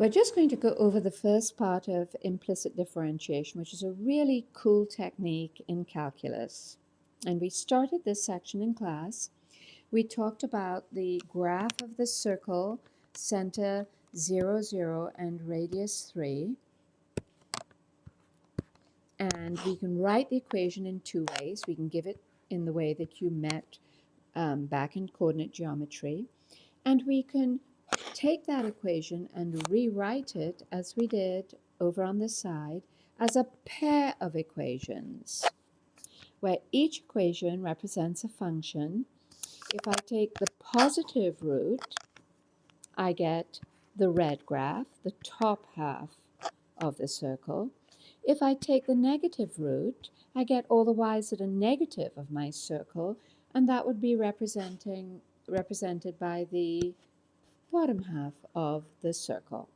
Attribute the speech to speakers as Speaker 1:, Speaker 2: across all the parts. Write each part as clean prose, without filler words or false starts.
Speaker 1: We're just going to go over the first part of implicit differentiation, which is a really cool technique in calculus. And we started this section in class. We talked about the graph of the circle, center 0, 0, and radius 3. And we can write the equation in two ways. We can give it in the way that you met back in coordinate geometry. And we can take that equation and rewrite it, as we did over on this side, as a pair of equations, where each equation represents a function. If I take the positive root, I get the red graph, the top half of the circle. If I take the negative root, I get all the y's that are negative of my circle, and that would be represented by the bottom half of the circle.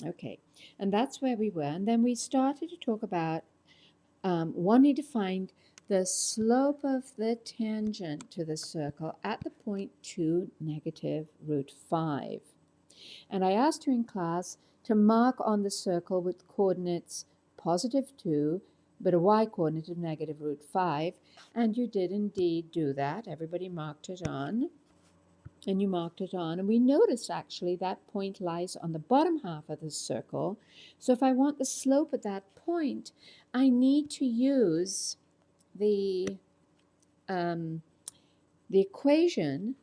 Speaker 1: Okay, and that's where we were. And then we started to talk about wanting to find the slope of the tangent to the circle at the point 2, negative root 5. And I asked you in class to mark on the circle with coordinates positive 2, but a y-coordinate of negative root 5. And you did indeed do that. Everybody marked it on. And you marked it on, and we noticed actually that point lies on the bottom half of the circle. So if I want the slope at that point, I need to use the equation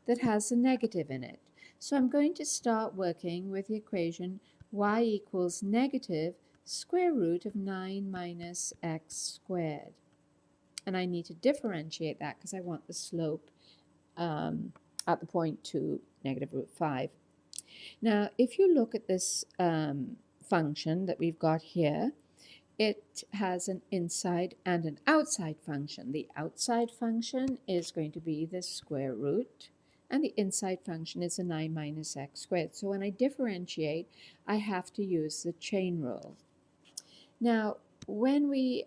Speaker 1: that has a negative in it. So I'm going to start working with the equation y equals negative square root of 9 minus x squared. And I need to differentiate that because I want the slope at the point 2, negative root 5. Now, if you look at this function that we've got here, it has an inside and an outside function. The outside function is going to be the square root, and the inside function is a 9 minus x squared. So when I differentiate, I have to use the chain rule. Now, when we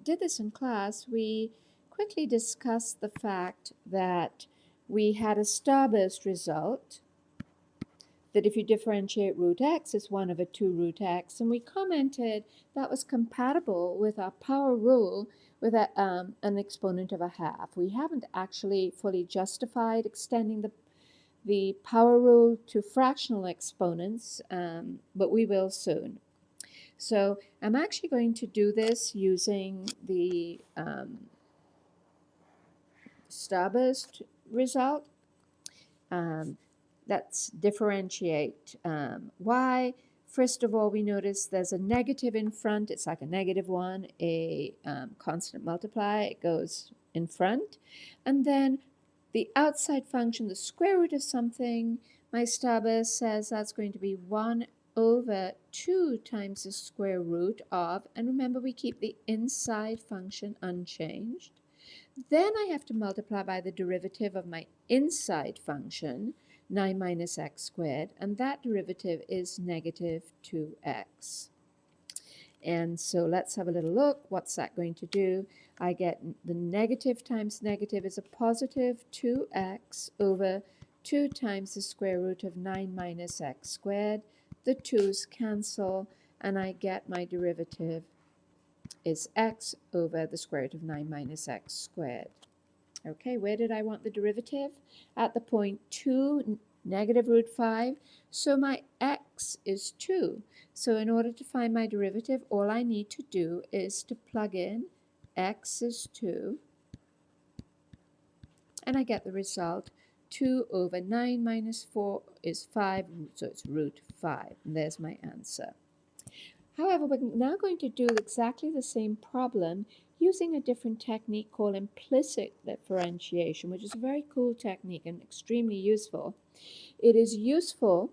Speaker 1: did this in class, we quickly discussed the fact that we had a starburst result, that if you differentiate root x, it's 1 over 2 root x, and we commented that was compatible with our power rule with an exponent of a half. We haven't actually fully justified extending the power rule to fractional exponents, but we will soon. So I'm actually going to do this using the starburst result. Let's differentiate y. First of all, we notice there's a negative in front. It's like a negative 1, a constant multiply. It goes in front. And then the outside function, the square root of something, my starburst says that's going to be 1 over 2 times the square root of, and remember we keep the inside function unchanged. Then I have to multiply by the derivative of my inside function, 9 minus x squared, and that derivative is negative 2x. And so let's have a little look. What's that going to do? I get the negative times negative is a positive 2x over 2 times the square root of 9 minus x squared. The 2's cancel, and I get my derivative is x over the square root of 9 minus x squared. Okay, where did I want the derivative? At the point 2, negative root 5. So my x is 2. So in order to find my derivative, all I need to do is to plug in x is 2. And I get the result. 2 over 9 minus 4 is 5, so it's root 5. And there's my answer. However, we're now going to do exactly the same problem using a different technique called implicit differentiation, which is a very cool technique and extremely useful. It is useful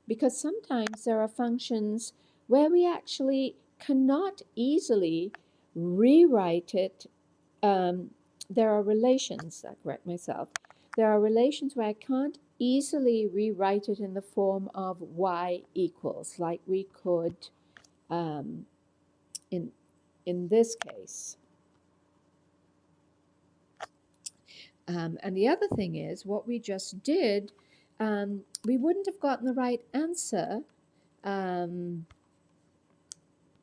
Speaker 1: because sometimes there are functions where we actually cannot easily rewrite it. There are relations, I correct myself, there are relations where I can't easily rewrite it in the form of y equals, like we could in this case. And the other thing is, what we just did we wouldn't have gotten the right answer um,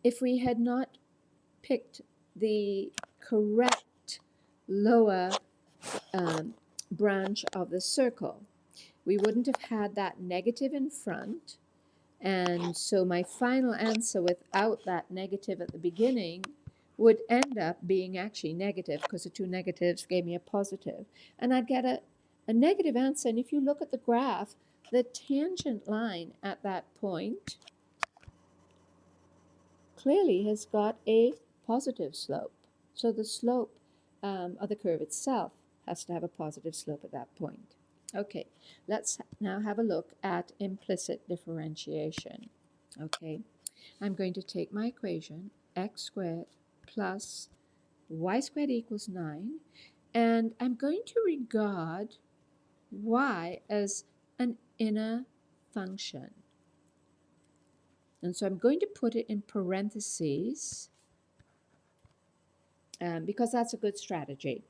Speaker 1: if we had not picked the correct lower um, branch of the circle. We wouldn't have had that negative in front, and so my final answer without that negative at the beginning would end up being actually negative, because the two negatives gave me a positive. And I'd get a negative answer. And if you look at the graph, the tangent line at that point clearly has got a positive slope. So the slope of the curve itself has to have a positive slope at that point. Okay, let's now have a look at implicit differentiation. Okay, I'm going to take my equation, x squared plus y squared equals 9, and I'm going to regard y as an inner function. And so I'm going to put it in parentheses because that's a good strategy.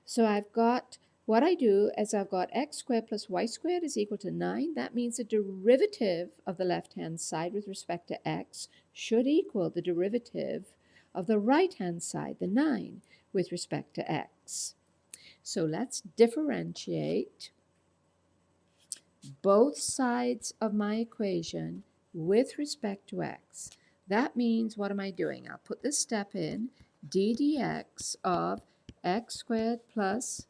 Speaker 1: So I've got, what I do is I've got x squared plus y squared is equal to 9. That means the derivative of the left-hand side with respect to x should equal the derivative of the right-hand side, the 9, with respect to x. So let's differentiate both sides of my equation with respect to x. That means, what am I doing? I'll put this step in, d dx of x squared plus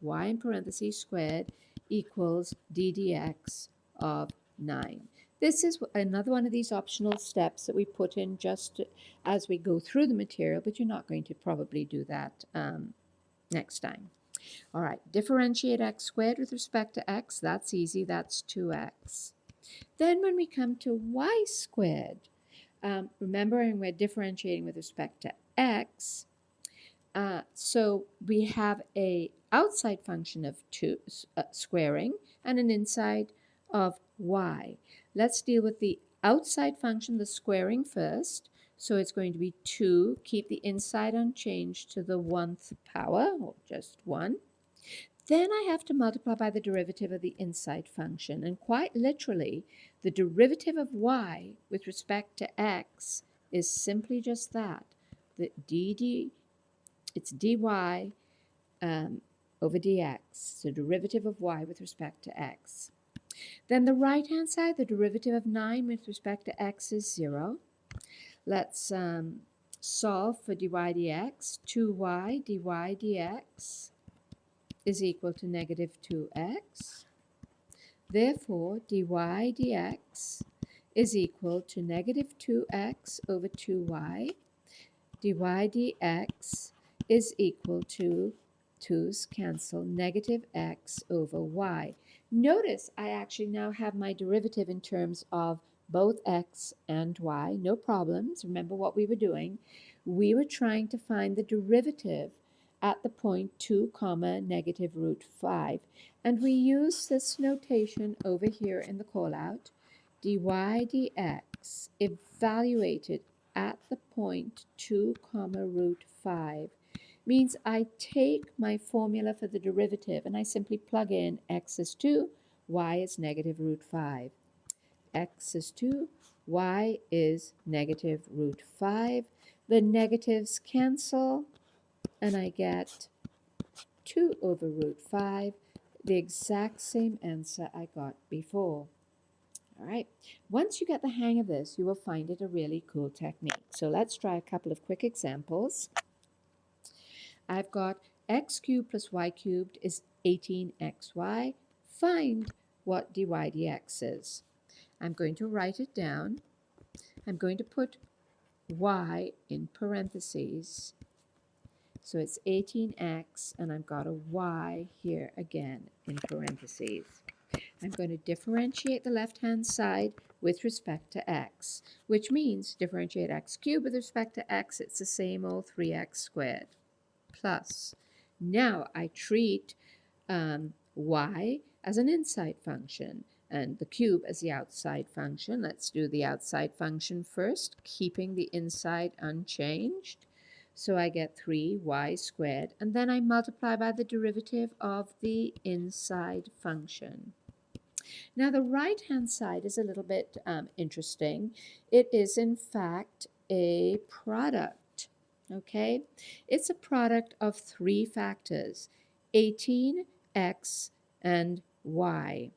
Speaker 1: y in parentheses squared equals d dx of 9. This is another one of these optional steps that we put in just as we go through the material, but you're not going to probably do that next time. All right, differentiate x squared with respect to x. That's easy. That's 2x. Then when we come to y squared, remembering we're differentiating with respect to x, so we have a outside function of 2 squaring and an inside of y. Let's deal with the outside function, the squaring, first. So it's going to be 2, keep the inside unchanged to the 1th power, or just 1. Then I have to multiply by the derivative of the inside function. And quite literally, the derivative of y with respect to x is simply just that. It's dy over dx, so derivative of y with respect to x. Then the right-hand side, the derivative of 9 with respect to x is 0. Let's solve for dy dx. 2y dy dx is equal to negative 2x. Therefore, dy dx is equal to negative 2x over 2y. Dy dx is equal to 2's cancel, negative x over y. Notice I actually now have my derivative in terms of both x and y. No problems. Remember what we were doing. We were trying to find the derivative at the point 2 comma negative root 5. And we use this notation over here in the callout. Dy dx evaluated at the point 2 comma root 5 means I take my formula for the derivative and I simply plug in x is 2, y is negative root 5. X is 2, y is negative root 5. The negatives cancel and I get 2 over root 5, the exact same answer I got before. All right, once you get the hang of this, you will find it a really cool technique. So let's try a couple of quick examples. I've got x cubed plus y cubed is 18xy. Find what dy dx is. I'm going to write it down. I'm going to put y in parentheses. So it's 18x, and I've got a y here again in parentheses. I'm going to differentiate the left-hand side with respect to x, which means differentiate x cubed with respect to x. It's the same old 3x squared. Plus, now I treat y as an inside function and the cube as the outside function. Let's do the outside function first, keeping the inside unchanged. So I get 3y squared, and then I multiply by the derivative of the inside function. Now the right-hand side is a little bit interesting. It is in fact a product, okay? It's a product of three factors, 18, x, and y.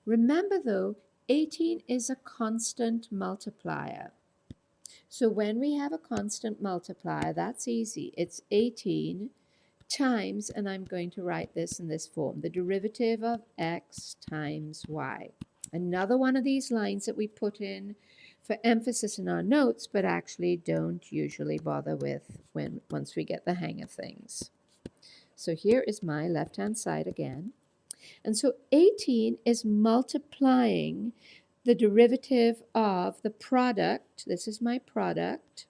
Speaker 1: Remember though, 18 is a constant multiplier. So when we have a constant multiplier, that's easy. It's 18 times, and I'm going to write this in this form, the derivative of x times y. Another one of these lines that we put in for emphasis in our notes, but actually don't usually bother with once we get the hang of things. So here is my left-hand side again. And so 18 is multiplying the derivative of the product, this is my product,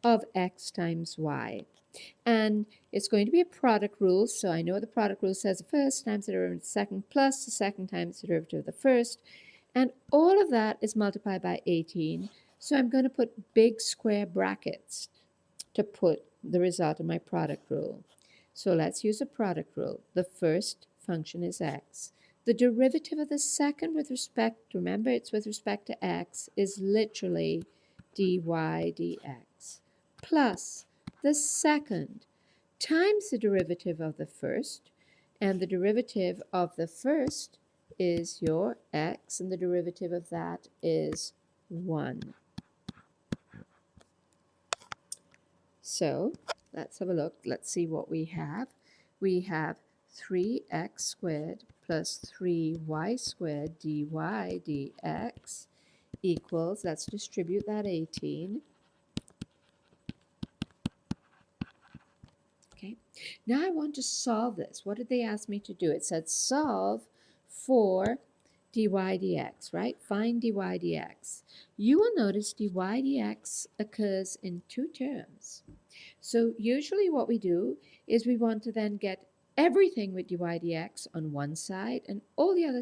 Speaker 1: of x times y. And it's going to be a product rule, so I know the product rule says the first times the derivative of the second plus the second times the derivative of the first. And all of that is multiplied by 18, so I'm going to put big square brackets to put the result of my product rule. So let's use a product rule. The first function is x. The derivative of the second with respect, remember it's with respect to x, is literally dy dx, plus the second times the derivative of the first, and the derivative of the first is your x, and the derivative of that is 1. So let's have a look. Let's see what we have. We have 3x squared plus 3y squared dy dx equals, let's distribute that 18. Okay, now I want to solve this. What did they ask me to do? It said solve for dy dx, right? Find dy dx. You will notice dy dx occurs in two terms. So usually what we do is we want to then get everything with dy dx on one side and all the other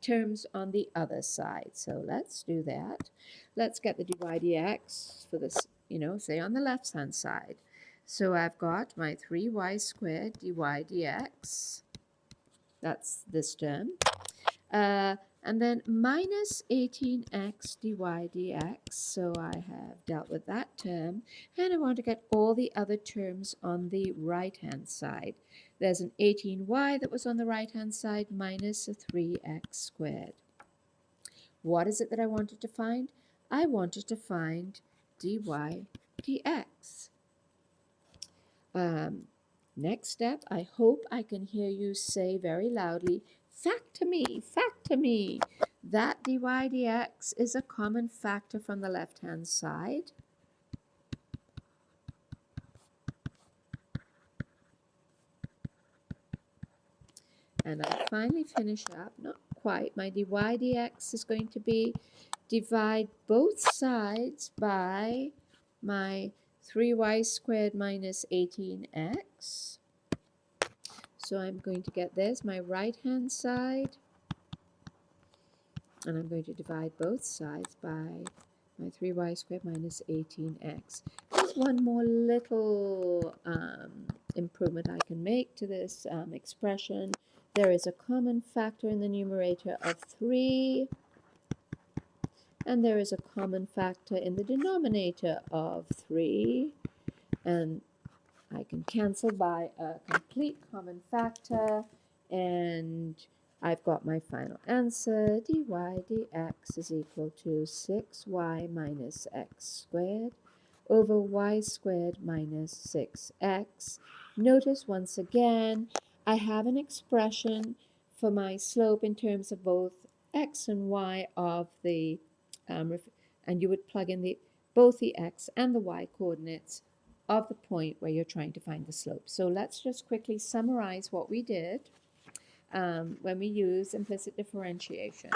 Speaker 1: terms on the other side. So let's do that. Let's get the dy dx for this, say on the left-hand side. So I've got my 3y squared dy dx. That's this term. And then minus 18x dy dx, so I have dealt with that term, and I want to get all the other terms on the right-hand side. There's an 18y that was on the right-hand side minus a 3x squared. What is it that I wanted to find? I wanted to find dy dx. Next step, I hope I can hear you say very loudly, factor me, factor me. That dy dx is a common factor from the left-hand side. And I finally finish up, not quite, my dy dx is going to be divide both sides by my 3y squared minus 18x. So I'm going to get, there's my right-hand side, and I'm going to divide both sides by my 3y squared minus 18x. There's one more little improvement I can make to this expression. There is a common factor in the numerator of 3, and there is a common factor in the denominator of 3, and I can cancel by a complete common factor, and I've got my final answer. Dy dx is equal to 6y minus x squared over y squared minus 6x. Notice once again, I have an expression for my slope in terms of both x and y of the, and you would plug in both the x and the y coordinates of the point where you're trying to find the slope. So let's just quickly summarize what we did when we use implicit differentiation.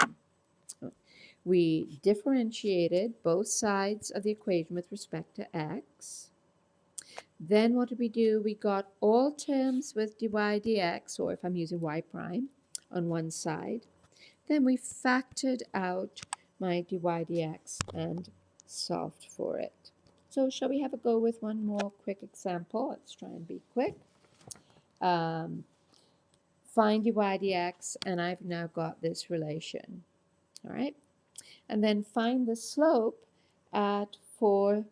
Speaker 1: We differentiated both sides of the equation with respect to x. Then what did we do? We got all terms with dy dx, or if I'm using y prime, on one side. Then we factored out my dy dx and solved for it. So shall we have a go with one more quick example? Let's try and be quick. find dy dx, and I've now got this relation. All right? And then find the slope at 4,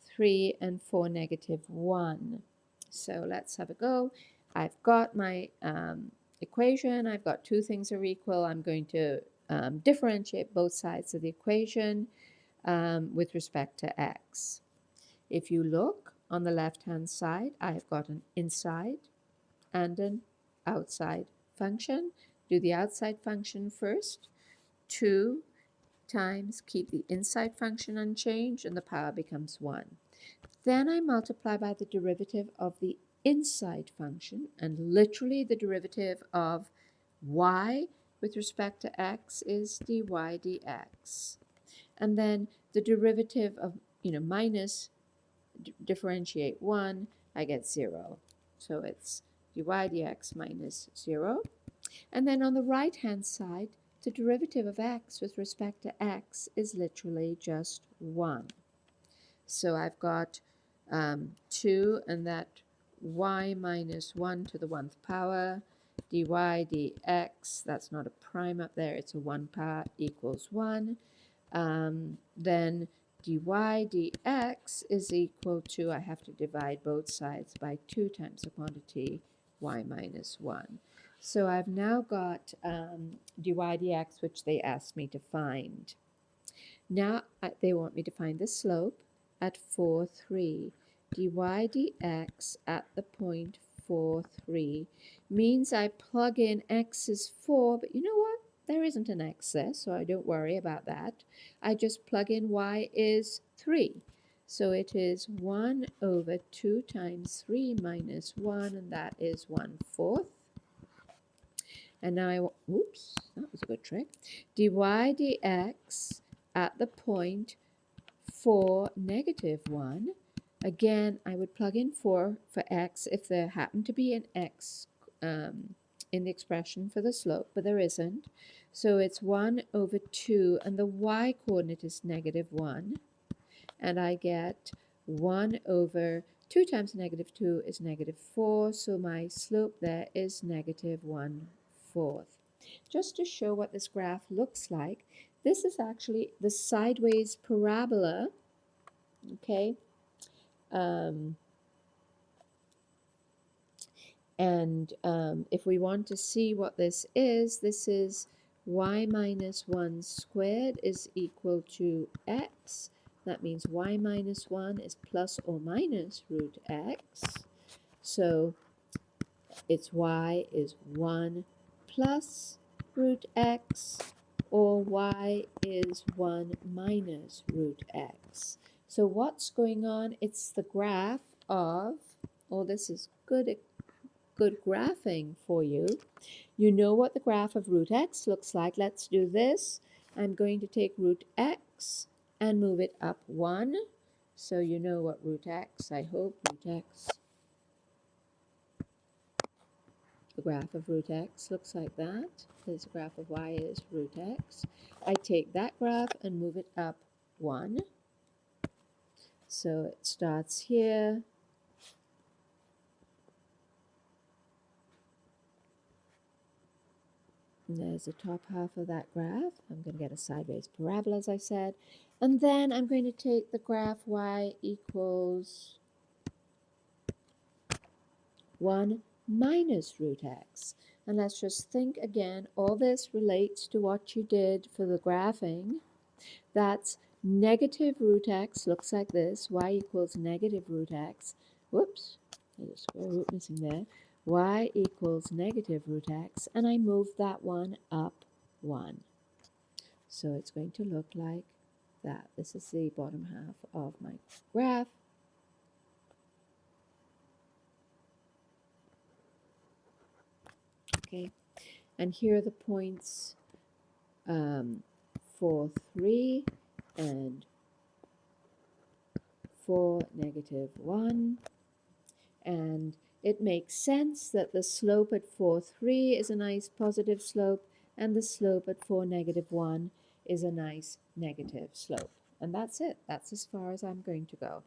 Speaker 1: 3, and 4, -1. So let's have a go. I've got my equation. I've got two things are equal. I'm going to differentiate both sides of the equation with respect to x. If you look on the left-hand side, I've got an inside and an outside function. Do the outside function first. 2 times, keep the inside function unchanged, and the power becomes 1. Then I multiply by the derivative of the inside function, and literally the derivative of y with respect to x is dy dx. And then the derivative of, minus differentiate 1, I get 0. So it's dy dx minus 0. And then on the right-hand side, the derivative of x with respect to x is literally just 1. So I've got 2, and that y minus 1 to the 1th power, dy dx, that's not a prime up there, it's a 1 power, equals 1. Then dy dx is equal to, I have to divide both sides by 2 times the quantity y minus 1. So I've now got dy dx, which they asked me to find. Now they want me to find the slope at 4, 3. dy dx at the point 4, 3 means I plug in x is 4, but you know what? There isn't an x there, so I don't worry about that. I just plug in y is 3. So it is 1 over 2 times 3 minus 1, and that is 1/4. And now oops, that was a good trick. Dy dx at the point 4, -1. Again, I would plug in 4 for x if there happened to be an x in the expression for the slope, but there isn't. So it's 1 over 2, and the y coordinate is -1. And I get 1 over 2 times -2 is -4, so my slope there is -1/4. Just to show what this graph looks like, this is actually the sideways parabola, okay? If we want to see what this is y minus 1 squared is equal to x. That means y minus 1 is plus or minus root x. So its y is 1 plus root x, or y is 1 minus root x. So what's going on? It's the graph of, this is good graphing for you. You know what the graph of root x looks like. Let's do this. I'm going to take root x and move it up 1. So you know what root x, I hope, root x. The graph of root x looks like that. This graph of y is root x. I take that graph and move it up 1. So it starts here. And there's the top half of that graph. I'm going to get a sideways parabola, as I said. And then I'm going to take the graph y equals 1 minus root x. And let's just think again, all this relates to what you did for the graphing. That's negative root x, looks like this, y equals negative root x. Whoops, there's a square root missing there. Y equals negative root x, and I move that one up 1. So it's going to look like that. This is the bottom half of my graph. Okay, and here are the points 4, 3, and 4, -1. And it makes sense that the slope at 4, 3 is a nice positive slope, and the slope at 4, -1 is a nice negative slope. And that's it. That's as far as I'm going to go.